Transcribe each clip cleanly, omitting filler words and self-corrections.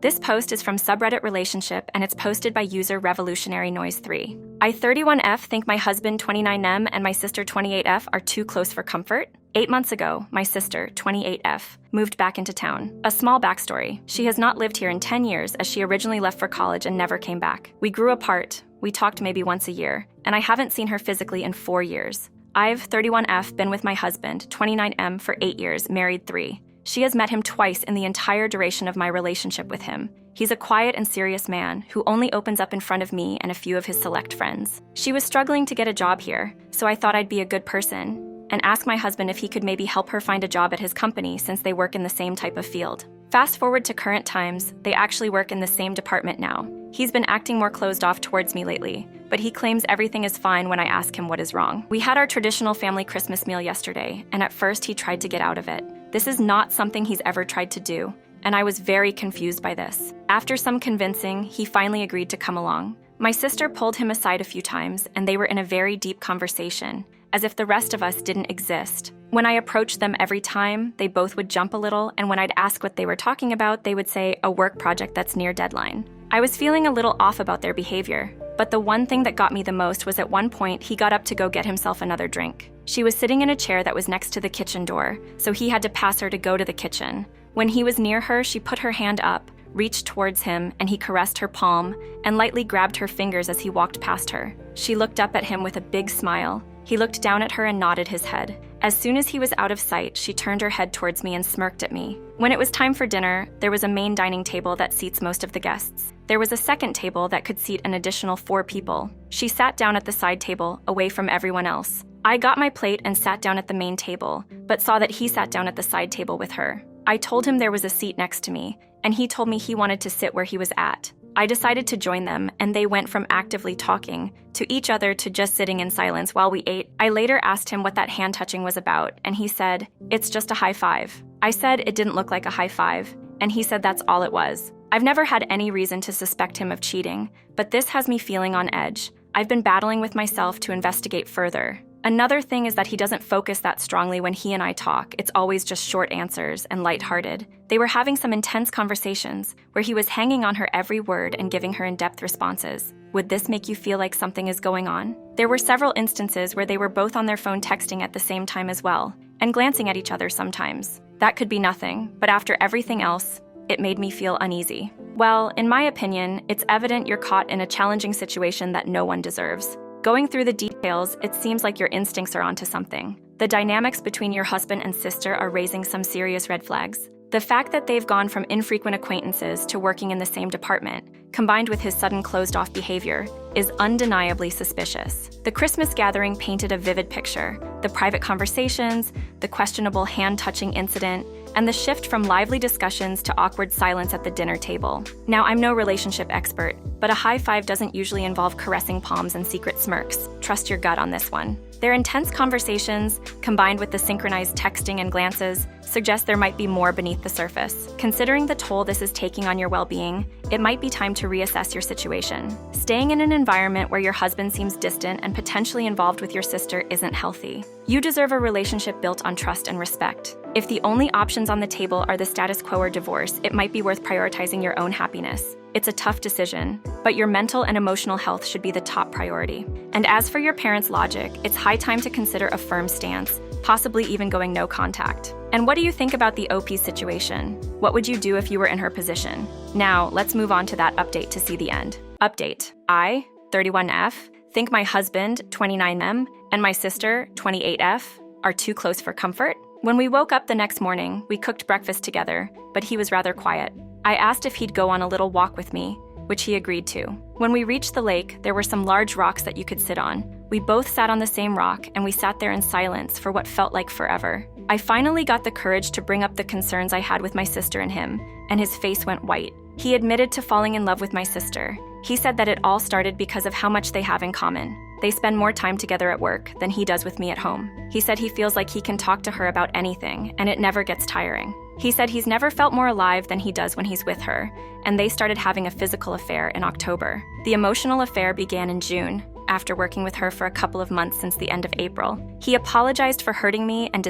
This post is from subreddit Relationship and it's posted by user Revolutionary Noise 3. I 31F think my husband 29M and my sister 28F are too close for comfort. 8 months ago, my sister, 28F, moved back into town. A small backstory: she has not lived here in 10 years as she originally left for college and never came back. We grew apart, we talked maybe once a year, and I haven't seen her physically in 4 years. I've, 31F, been with my husband, 29M, for 8 years, married 3. She has met him twice in the entire duration of my relationship with him. He's a quiet and serious man who only opens up in front of me and a few of his select friends. She was struggling to get a job here, so I thought I'd be a good person and ask my husband if he could maybe help her find a job at his company since they work in the same type of field. Fast forward to current times, they actually work in the same department now. He's been acting more closed off towards me lately, but he claims everything is fine when I ask him what is wrong. We had our traditional family Christmas meal yesterday, and at first he tried to get out of it. This is not something he's ever tried to do, and I was very confused by this. After some convincing, he finally agreed to come along. My sister pulled him aside a few times, and they were in a very deep conversation, as if the rest of us didn't exist. When I approached them every time, they both would jump a little, and when I'd ask what they were talking about, they would say, a work project that's near deadline. I was feeling a little off about their behavior, but the one thing that got me the most was at one point he got up to go get himself another drink. She was sitting in a chair that was next to the kitchen door, so he had to pass her to go to the kitchen. When he was near her, she put her hand up, reached towards him, and he caressed her palm and lightly grabbed her fingers as he walked past her. She looked up at him with a big smile. He looked down at her and nodded his head. As soon as he was out of sight, she turned her head towards me and smirked at me. When it was time for dinner, there was a main dining table that seats most of the guests. There was a second table that could seat an additional 4 people. She sat down at the side table, away from everyone else. I got my plate and sat down at the main table, but saw that he sat down at the side table with her. I told him there was a seat next to me, and he told me he wanted to sit where he was at. I decided to join them, and they went from actively talking to each other to just sitting in silence while we ate. I later asked him what that hand touching was about, and he said, "It's just a high five." I said it didn't look like a high five, and he said that's all it was. I've never had any reason to suspect him of cheating, but this has me feeling on edge. I've been battling with myself to investigate further. Another thing is that he doesn't focus that strongly when he and I talk. It's always just short answers and lighthearted. They were having some intense conversations where he was hanging on her every word and giving her in-depth responses. Would this make you feel like something is going on? There were several instances where they were both on their phone texting at the same time as well, and glancing at each other sometimes. That could be nothing, but after everything else, it made me feel uneasy. Well, in my opinion, it's evident you're caught in a challenging situation that no one deserves. Going through the details, it seems like your instincts are onto something. The dynamics between your husband and sister are raising some serious red flags. The fact that they've gone from infrequent acquaintances to working in the same department, combined with his sudden closed-off behavior, is undeniably suspicious. The Christmas gathering painted a vivid picture: the private conversations, the questionable hand-touching incident, and the shift from lively discussions to awkward silence at the dinner table. Now, I'm no relationship expert, but a high five doesn't usually involve caressing palms and secret smirks. Trust your gut on this one. Their intense conversations, combined with the synchronized texting and glances, suggest there might be more beneath the surface. Considering the toll this is taking on your well-being, it might be time to reassess your situation. Staying in an environment where your husband seems distant and potentially involved with your sister isn't healthy. You deserve a relationship built on trust and respect. If the only options on the table are the status quo or divorce, it might be worth prioritizing your own happiness. It's a tough decision, but your mental and emotional health should be the top priority. And as for your parents' logic, it's high time to consider a firm stance, possibly even going no contact. And what do you think about the OP's situation? What would you do if you were in her position? Now, let's move on to that update to see the end. Update: I, 31F, think my husband, 29M, and my sister, 28F, are too close for comfort. When we woke up the next morning, we cooked breakfast together, but he was rather quiet. I asked if he'd go on a little walk with me, which he agreed to. When we reached the lake, there were some large rocks that you could sit on. We both sat on the same rock, and we sat there in silence for what felt like forever. I finally got the courage to bring up the concerns I had with my sister and him, and his face went white. He admitted to falling in love with my sister. He said that it all started because of how much they have in common. They spend more time together at work than he does with me at home. He said he feels like he can talk to her about anything, and it never gets tiring. He said he's never felt more alive than he does when he's with her, and they started having a physical affair in October. The emotional affair began in June, after working with her for a couple of months since the end of April. He apologized for hurting me and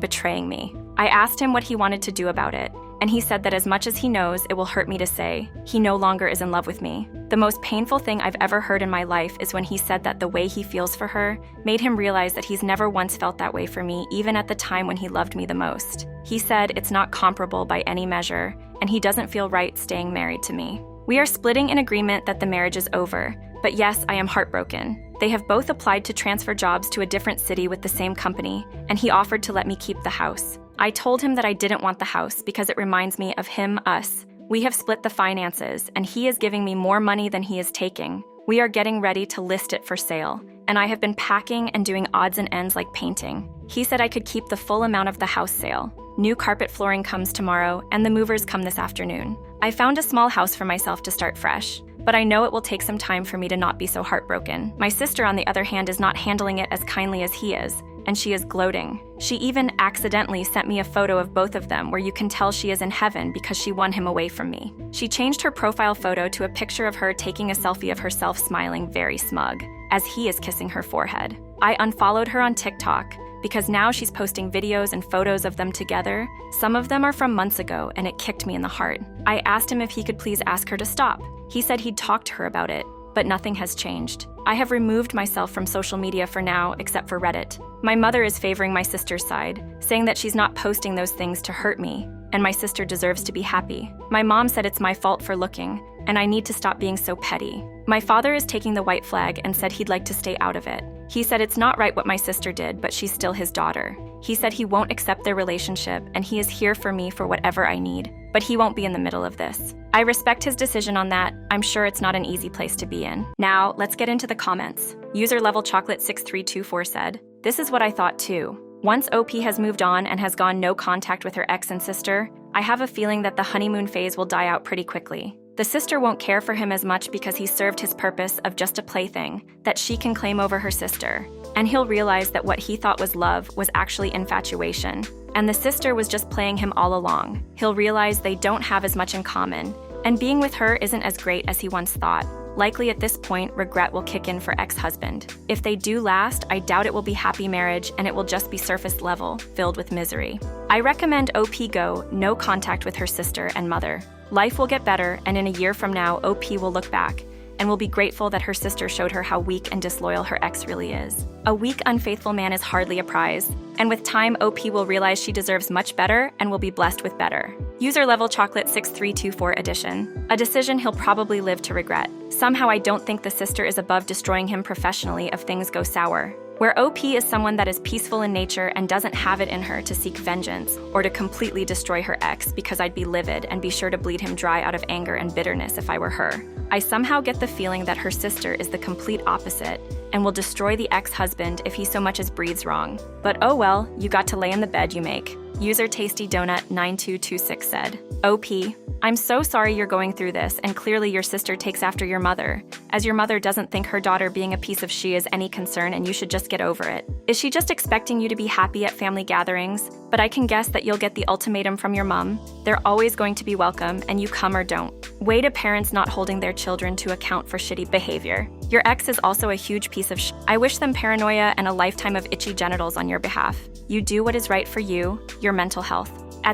betraying me. I asked him what he wanted to do about it, and he said that as much as he knows it will hurt me to say, he no longer is in love with me. The most painful thing I've ever heard in my life is when he said that the way he feels for her made him realize that he's never once felt that way for me, even at the time when he loved me the most. He said it's not comparable by any measure, and he doesn't feel right staying married to me. We are splitting in agreement that the marriage is over, but yes, I am heartbroken. They have both applied to transfer jobs to a different city with the same company, and he offered to let me keep the house. I told him that I didn't want the house because it reminds me of him, us. We have split the finances, and he is giving me more money than he is taking. We are getting ready to list it for sale, and I have been packing and doing odds and ends like painting. He said I could keep the full amount of the house sale. New carpet flooring comes tomorrow, and the movers come this afternoon. I found a small house for myself to start fresh, but I know it will take some time for me to not be so heartbroken. My sister, on the other hand, is not handling it as kindly as he is, and she is gloating. She even accidentally sent me a photo of both of them where you can tell she is in heaven because she won him away from me. She changed her profile photo to a picture of her taking a selfie of herself smiling very smug, as he is kissing her forehead. I unfollowed her on TikTok because now she's posting videos and photos of them together. Some of them are from months ago, and it kicked me in the heart. I asked him if he could please ask her to stop. He said he'd talk to her about it, but nothing has changed. I have removed myself from social media for now, except for Reddit. My mother is favoring my sister's side, saying that she's not posting those things to hurt me, and my sister deserves to be happy. My mom said it's my fault for looking, and I need to stop being so petty. My father is taking the white flag and said he'd like to stay out of it. He said it's not right what my sister did, but she's still his daughter. He said he won't accept their relationship, and he is here for me for whatever I need, but he won't be in the middle of this. I respect his decision on that. I'm sure it's not an easy place to be in. Now, let's get into the comments. User level chocolate6324 said, "This is what I thought too. Once OP has moved on and has gone no contact with her ex and sister, I have a feeling that the honeymoon phase will die out pretty quickly. The sister won't care for him as much because he served his purpose of just a plaything that she can claim over her sister. And he'll realize that what he thought was love was actually infatuation. And the sister was just playing him all along. He'll realize they don't have as much in common. And being with her isn't as great as he once thought. Likely at this point, regret will kick in for ex-husband. If they do last, I doubt it will be happy marriage and it will just be surface level, filled with misery. I recommend OP go no contact with her sister and mother. Life will get better, and in a year from now, OP will look back and will be grateful that her sister showed her how weak and disloyal her ex really is. A weak, unfaithful man is hardly a prize, and with time, OP will realize she deserves much better and will be blessed with better." User level chocolate 6324 edition. A decision he'll probably live to regret. Somehow I don't think the sister is above destroying him professionally if things go sour. Where OP is someone that is peaceful in nature and doesn't have it in her to seek vengeance or to completely destroy her ex, because I'd be livid and be sure to bleed him dry out of anger and bitterness if I were her. I somehow get the feeling that her sister is the complete opposite and will destroy the ex-husband if he so much as breathes wrong. But oh well, you got to lay in the bed you make. User Tasty Donut 9226 said, "OP, I'm so sorry you're going through this, and clearly your sister takes after your mother, as your mother doesn't think her daughter being a piece of she is any concern, and you should just get over it. Is she just expecting you to be happy at family gatherings? But I can guess that you'll get the ultimatum from your mom. They're always going to be welcome, and you come or don't. Way to parents not holding their children to account for shitty behavior. Your ex is also a huge piece of I wish them paranoia and a lifetime of itchy genitals on your behalf. You do what is right for you, your mental health.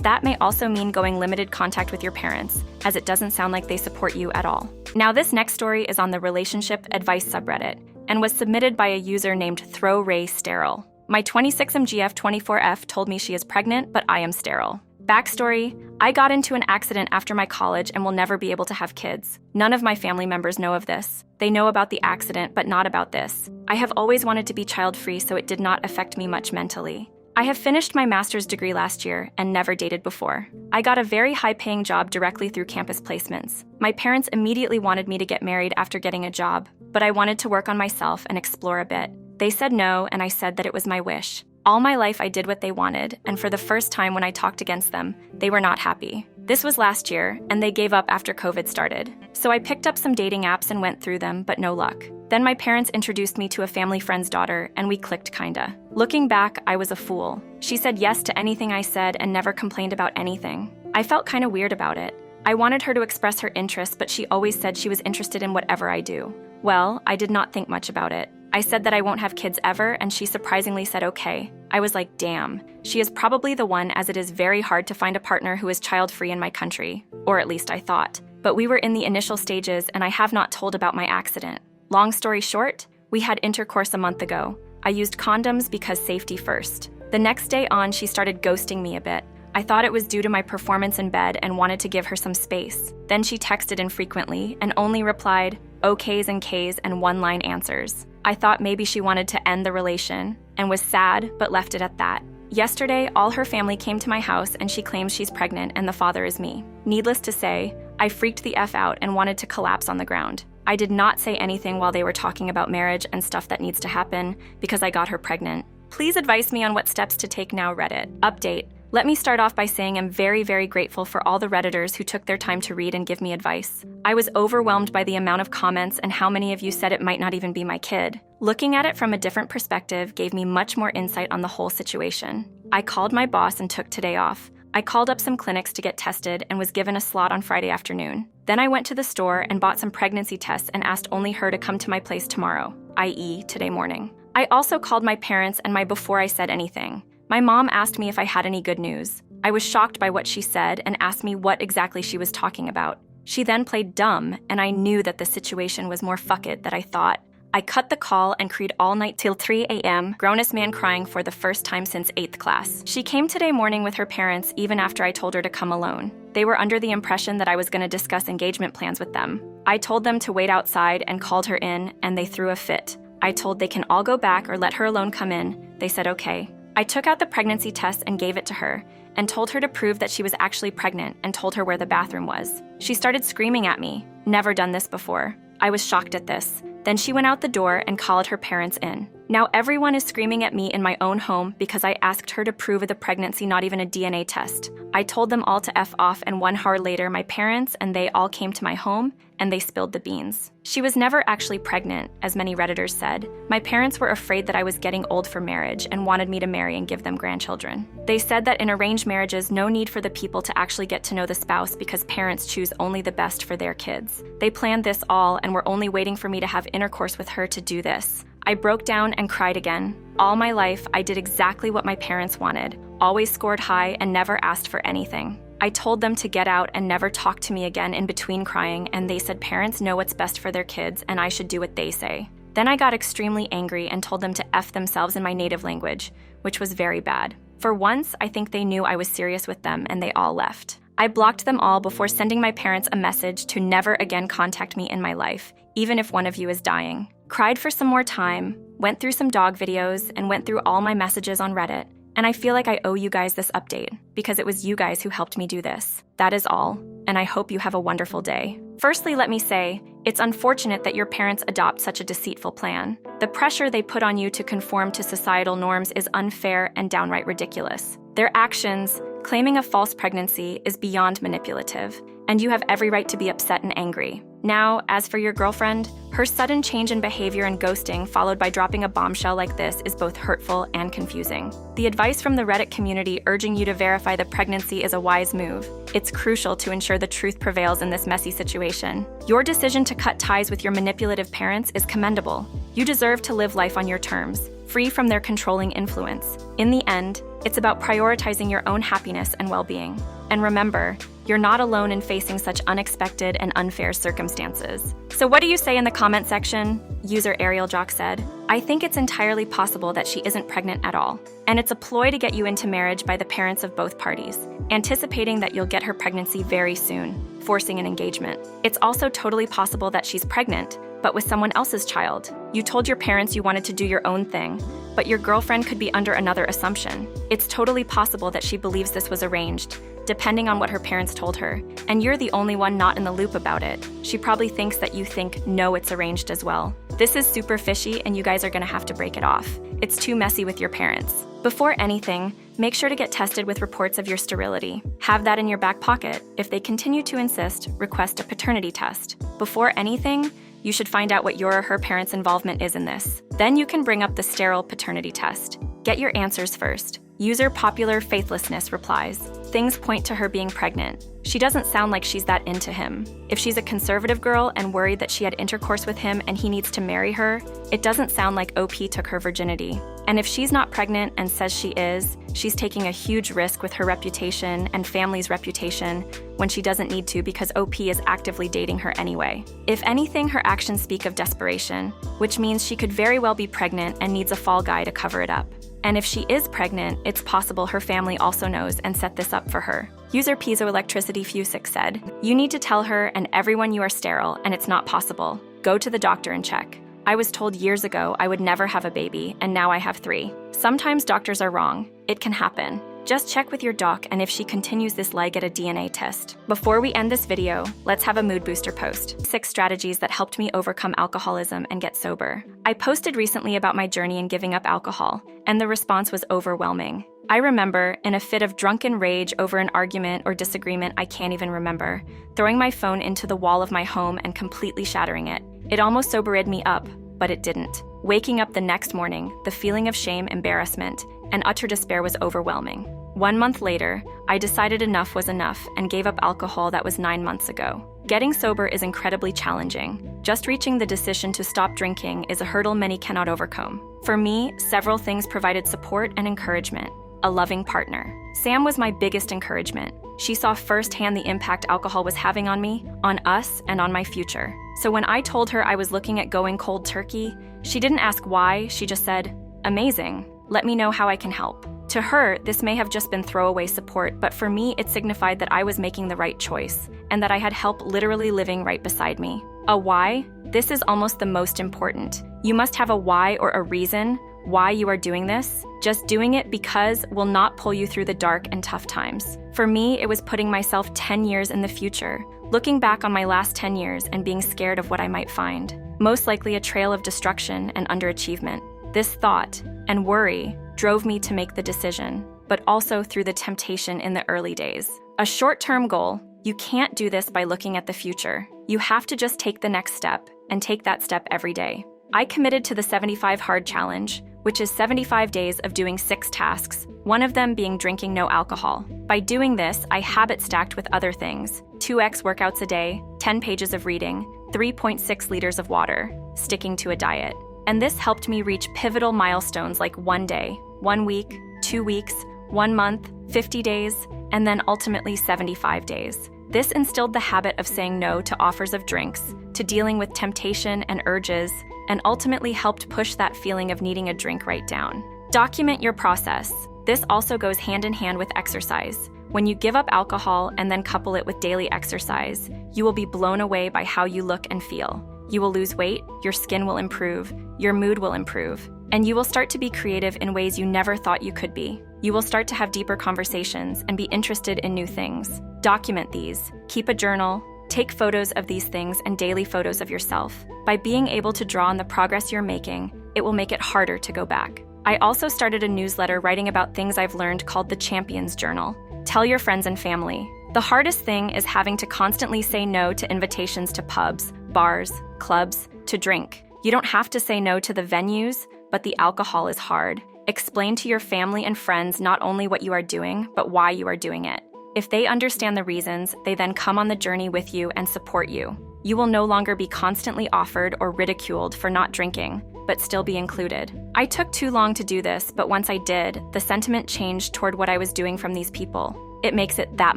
That may also mean going limited contact with your parents, as it doesn't sound like they support you at all." Now this next story is on the relationship advice subreddit and was submitted by a user named GracieStories. "My 26MGF24F told me she is pregnant, but I am sterile. Backstory: I got into an accident after my college and will never be able to have kids. None of my family members know of this. They know about the accident, but not about this. I have always wanted to be child-free, so it did not affect me much mentally. I have finished my master's degree last year and never dated before. I got a very high-paying job directly through campus placements. My parents immediately wanted me to get married after getting a job, but I wanted to work on myself and explore a bit. They said no, and I said that it was my wish. All my life I did what they wanted, and for the first time when I talked against them, they were not happy. This was last year, and they gave up after COVID started. So I picked up some dating apps and went through them, but no luck. Then my parents introduced me to a family friend's daughter, and we clicked kinda. Looking back, I was a fool. She said yes to anything I said and never complained about anything. I felt kinda weird about it. I wanted her to express her interest, but she always said she was interested in whatever I do. Well, I did not think much about it. I said that I won't have kids ever, and she surprisingly said okay. I was like, damn. She is probably the one, as it is very hard to find a partner who is child-free in my country. Or at least I thought. But we were in the initial stages, and I have not told about my accident. Long story short, we had intercourse a month ago. I used condoms because safety first. The next day on, she started ghosting me a bit. I thought it was due to my performance in bed and wanted to give her some space. Then she texted infrequently and only replied okays and Ks and one-line answers. I thought maybe she wanted to end the relation and was sad, but left it at that. Yesterday, all her family came to my house and she claims she's pregnant and the father is me. Needless to say, I freaked the F out and wanted to collapse on the ground. I did not say anything while they were talking about marriage and stuff that needs to happen because I got her pregnant. Please advise me on what steps to take now, Reddit. Update. Let me start off by saying I'm very, very grateful for all the Redditors who took their time to read and give me advice. I was overwhelmed by the amount of comments and how many of you said it might not even be my kid. Looking at it from a different perspective gave me much more insight on the whole situation. I called my boss and took today off. I called up some clinics to get tested and was given a slot on Friday afternoon. Then I went to the store and bought some pregnancy tests and asked only her to come to my place tomorrow, i.e. today morning. I also called my parents and before I said anything. My mom asked me if I had any good news. I was shocked by what she said and asked me what exactly she was talking about. She then played dumb, and I knew that the situation was more fuck it than I thought. I cut the call and cried all night till 3 a.m., grown-ass man crying for the first time since 8th class. She came today morning with her parents even after I told her to come alone. They were under the impression that I was going to discuss engagement plans with them. I told them to wait outside and called her in, and they threw a fit. I told they can all go back or let her alone come in. They said okay. I took out the pregnancy test and gave it to her, and told her to prove that she was actually pregnant and told her where the bathroom was. She started screaming at me. Never done this before. I was shocked at this. Then she went out the door and called her parents in. Now everyone is screaming at me in my own home because I asked her to prove the pregnancy, not even a DNA test. I told them all to F off, and 1 hour later my parents and they all came to my home and they spilled the beans. She was never actually pregnant, as many Redditors said. My parents were afraid that I was getting old for marriage and wanted me to marry and give them grandchildren. They said that in arranged marriages, no need for the people to actually get to know the spouse because parents choose only the best for their kids. They planned this all and were only waiting for me to have intercourse with her to do this. I broke down and cried again. All my life, I did exactly what my parents wanted, always scored high and never asked for anything. I told them to get out and never talk to me again in between crying, and they said parents know what's best for their kids and I should do what they say. Then I got extremely angry and told them to F themselves in my native language, which was very bad. For once, I think they knew I was serious with them and they all left. I blocked them all before sending my parents a message to never again contact me in my life, even if one of you is dying. Cried for some more time, went through some dog videos, and went through all my messages on Reddit. And I feel like I owe you guys this update, because it was you guys who helped me do this. That is all, and I hope you have a wonderful day. Firstly, let me say, it's unfortunate that your parents adopt such a deceitful plan. The pressure they put on you to conform to societal norms is unfair and downright ridiculous. Their actions, claiming a false pregnancy, is beyond manipulative, and you have every right to be upset and angry. Now, as for your girlfriend, her sudden change in behavior and ghosting followed by dropping a bombshell like this is both hurtful and confusing. The advice from the Reddit community urging you to verify the pregnancy is a wise move. It's crucial to ensure the truth prevails in this messy situation. Your decision to cut ties with your manipulative parents is commendable. You deserve to live life on your terms, free from their controlling influence. In the end, it's about prioritizing your own happiness and well-being. And remember, you're not alone in facing such unexpected and unfair circumstances. So what do you say in the comment section? User Ariel Jock said, I think it's entirely possible that she isn't pregnant at all. And it's a ploy to get you into marriage by the parents of both parties, anticipating that you'll get her pregnancy very soon, forcing an engagement. It's also totally possible that she's pregnant, but with someone else's child. You told your parents you wanted to do your own thing, but your girlfriend could be under another assumption. It's totally possible that she believes this was arranged, depending on what her parents told her, and you're the only one not in the loop about it. She probably thinks that you think, no, it's arranged as well. This is super fishy and you guys are gonna have to break it off. It's too messy with your parents. Before anything, make sure to get tested with reports of your sterility. Have that in your back pocket. If they continue to insist, request a paternity test. Before anything, you should find out what your or her parents' involvement is in this. Then you can bring up the sterile paternity test. Get your answers first. User Popular Faithlessness replies, things point to her being pregnant. She doesn't sound like she's that into him. If she's a conservative girl and worried that she had intercourse with him and he needs to marry her, it doesn't sound like OP took her virginity. And if she's not pregnant and says she is, she's taking a huge risk with her reputation and family's reputation when she doesn't need to because OP is actively dating her anyway. If anything, her actions speak of desperation, which means she could very well be pregnant and needs a fall guy to cover it up. And if she is pregnant, it's possible her family also knows and set this up for her. User Piezoelectricity Fusic said, you need to tell her and everyone you are sterile and it's not possible. Go to the doctor and check. I was told years ago I would never have a baby, and now I have 3. Sometimes doctors are wrong. It can happen. Just check with your doc, and if she continues this lie, get a DNA test. Before we end this video, let's have a mood booster post. 6 strategies that helped me overcome alcoholism and get sober. I posted recently about my journey in giving up alcohol, and the response was overwhelming. I remember, in a fit of drunken rage over an argument or disagreement I can't even remember, throwing my phone into the wall of my home and completely shattering it. It almost sobered me up, but it didn't. Waking up the next morning, the feeling of shame, embarrassment, and utter despair was overwhelming. 1 month later, I decided enough was enough and gave up alcohol that was 9 months ago. Getting sober is incredibly challenging. Just reaching the decision to stop drinking is a hurdle many cannot overcome. For me, several things provided support and encouragement. A loving partner. Sam was my biggest encouragement. She saw firsthand the impact alcohol was having on me, on us, and on my future. So when I told her I was looking at going cold turkey, she didn't ask why, she just said, amazing, let me know how I can help. To her, this may have just been throwaway support, but for me, it signified that I was making the right choice, and that I had help literally living right beside me. A why? This is almost the most important. You must have a why or a reason why you are doing this. Just doing it because will not pull you through the dark and tough times. For me, it was putting myself 10 years in the future, looking back on my last 10 years and being scared of what I might find. Most likely a trail of destruction and underachievement. This thought and worry drove me to make the decision, but also through the temptation in the early days. A short-term goal, you can't do this by looking at the future. You have to just take the next step and take that step every day. I committed to the 75 Hard Challenge, which is 75 days of doing 6 tasks, one of them being drinking no alcohol. By doing this, I habit stacked with other things: 2x workouts a day, 10 pages of reading, 3.6 liters of water, sticking to a diet. And this helped me reach pivotal milestones like 1 day, 1 week, 2 weeks, 1 month, 50 days, and then ultimately 75 days. This instilled the habit of saying no to offers of drinks, to dealing with temptation and urges, and ultimately helped push that feeling of needing a drink right down. Document your process. This also goes hand in hand with exercise. When you give up alcohol and then couple it with daily exercise, you will be blown away by how you look and feel. You will lose weight, your skin will improve, your mood will improve, and you will start to be creative in ways you never thought you could be. You will start to have deeper conversations and be interested in new things. Document these. Keep a journal. Take photos of these things and daily photos of yourself. By being able to draw on the progress you're making, it will make it harder to go back. I also started a newsletter writing about things I've learned called the Champions Journal. Tell your friends and family. The hardest thing is having to constantly say no to invitations to pubs, bars, clubs, to drink. You don't have to say no to the venues, but the alcohol is hard. Explain to your family and friends not only what you are doing, but why you are doing it. If they understand the reasons, they then come on the journey with you and support you. You will no longer be constantly offered or ridiculed for not drinking, but still be included. I took too long to do this, but once I did, the sentiment changed toward what I was doing from these people. It makes it that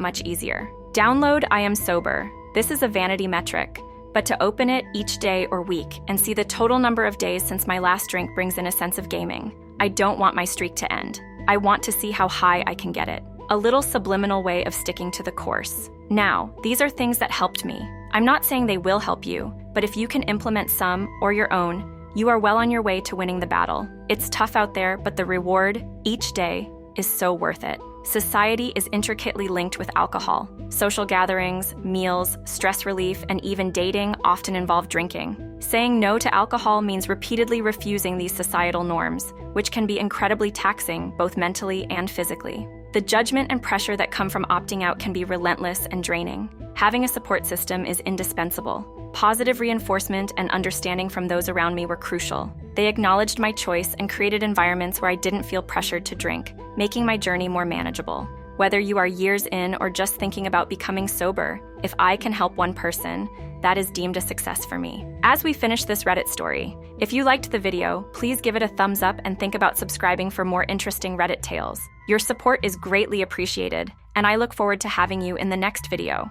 much easier. Download I Am Sober. This is a vanity metric, but to open it each day or week and see the total number of days since my last drink brings in a sense of gaming. I don't want my streak to end. I want to see how high I can get it. A little subliminal way of sticking to the course. Now, these are things that helped me. I'm not saying they will help you, but if you can implement some or your own, you are well on your way to winning the battle. It's tough out there, but the reward, each day, is so worth it. Society is intricately linked with alcohol. Social gatherings, meals, stress relief, and even dating often involve drinking. Saying no to alcohol means repeatedly refusing these societal norms, which can be incredibly taxing both mentally and physically. The judgment and pressure that come from opting out can be relentless and draining. Having a support system is indispensable. Positive reinforcement and understanding from those around me were crucial. They acknowledged my choice and created environments where I didn't feel pressured to drink, making my journey more manageable. Whether you are years in or just thinking about becoming sober, if I can help one person, that is deemed a success for me. As we finish this Reddit story, if you liked the video, please give it a thumbs up and think about subscribing for more interesting Reddit tales. Your support is greatly appreciated, and I look forward to having you in the next video.